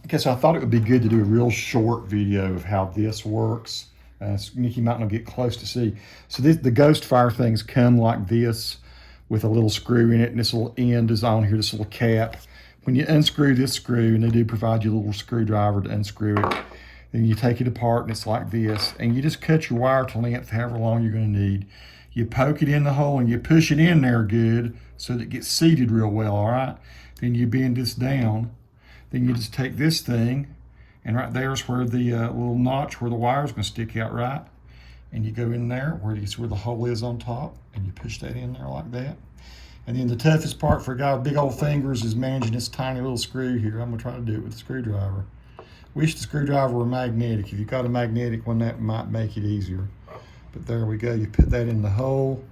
Okay, so I thought it would be good to do a real short video of how this works. Nikki might not get close to see. So the Ghost Fire things come like this with a little screw in it, and this little end is on here, this little cap. When you unscrew this screw, and they do provide you a little screwdriver to unscrew it, then you take it apart and it's like this, and you just cut your wire to length however long you're going to need. You poke it in the hole and you push it in there good so that it gets seated real well, all right? Then you bend this down. Then you just take this thing, and right there is where the little notch where the wire is going to stick out, right? And you go in there where you see where the hole is on top, and you push that in there like that. And then the toughest part for a guy with big old fingers is managing this tiny little screw here. I'm going to try to do it with a screwdriver. Wish the screwdriver were magnetic. If you've got a magnetic one, that might make it easier. But there we go. You put that in the hole,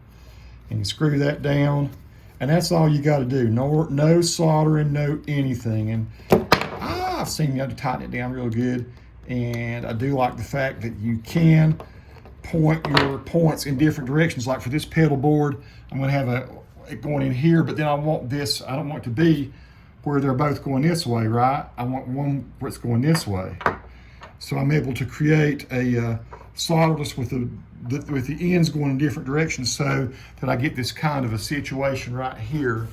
and you screw that down. And that's all you got to do. No soldering, no anything. And I've seen you have to tighten it down real good. And I do like the fact that you can point your points in different directions. Like for this pedal board, I'm going to have it going in here, but then I want this, I don't want it to be where they're both going this way, right? I want one where it's going this way. So I'm able to create a solderless with the ends going in different directions so that I get this kind of a situation right here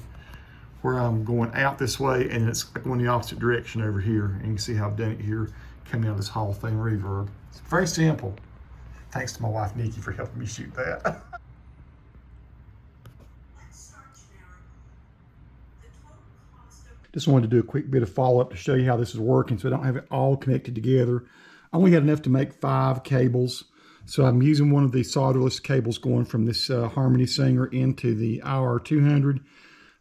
where I'm going out this way and it's going the opposite direction over here. And you can see how I've done it here coming out of this Hall of Fame reverb. It's very simple. Thanks to my wife, Nikki, for helping me shoot that. Just wanted to do a quick bit of follow-up to show you how this is working so I don't have it all connected together. I only had enough to make 5 cables. So I'm using one of the solderless cables going from this Harmony Singer into the IR200.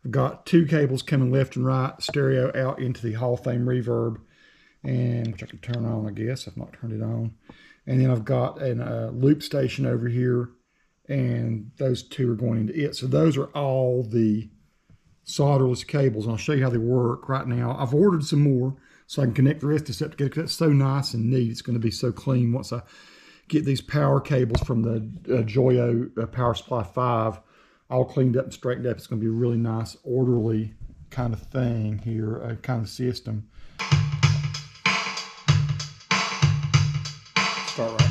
I've got 2 cables coming left and right, stereo out into the Hall of Fame reverb, and which I can turn on, I guess. I've not turned it on. And then I've got a loop station over here, and those 2 are going into it. So those are all the solderless cables, and I'll show you how they work right now. I've ordered some more so I can connect the rest of this up together because that's so nice and neat. It's going to be so clean once I get these power cables from the Joyo Power Supply 5 all cleaned up and straightened up. It's going to be a really nice, orderly kind of thing here, kind of system. Start right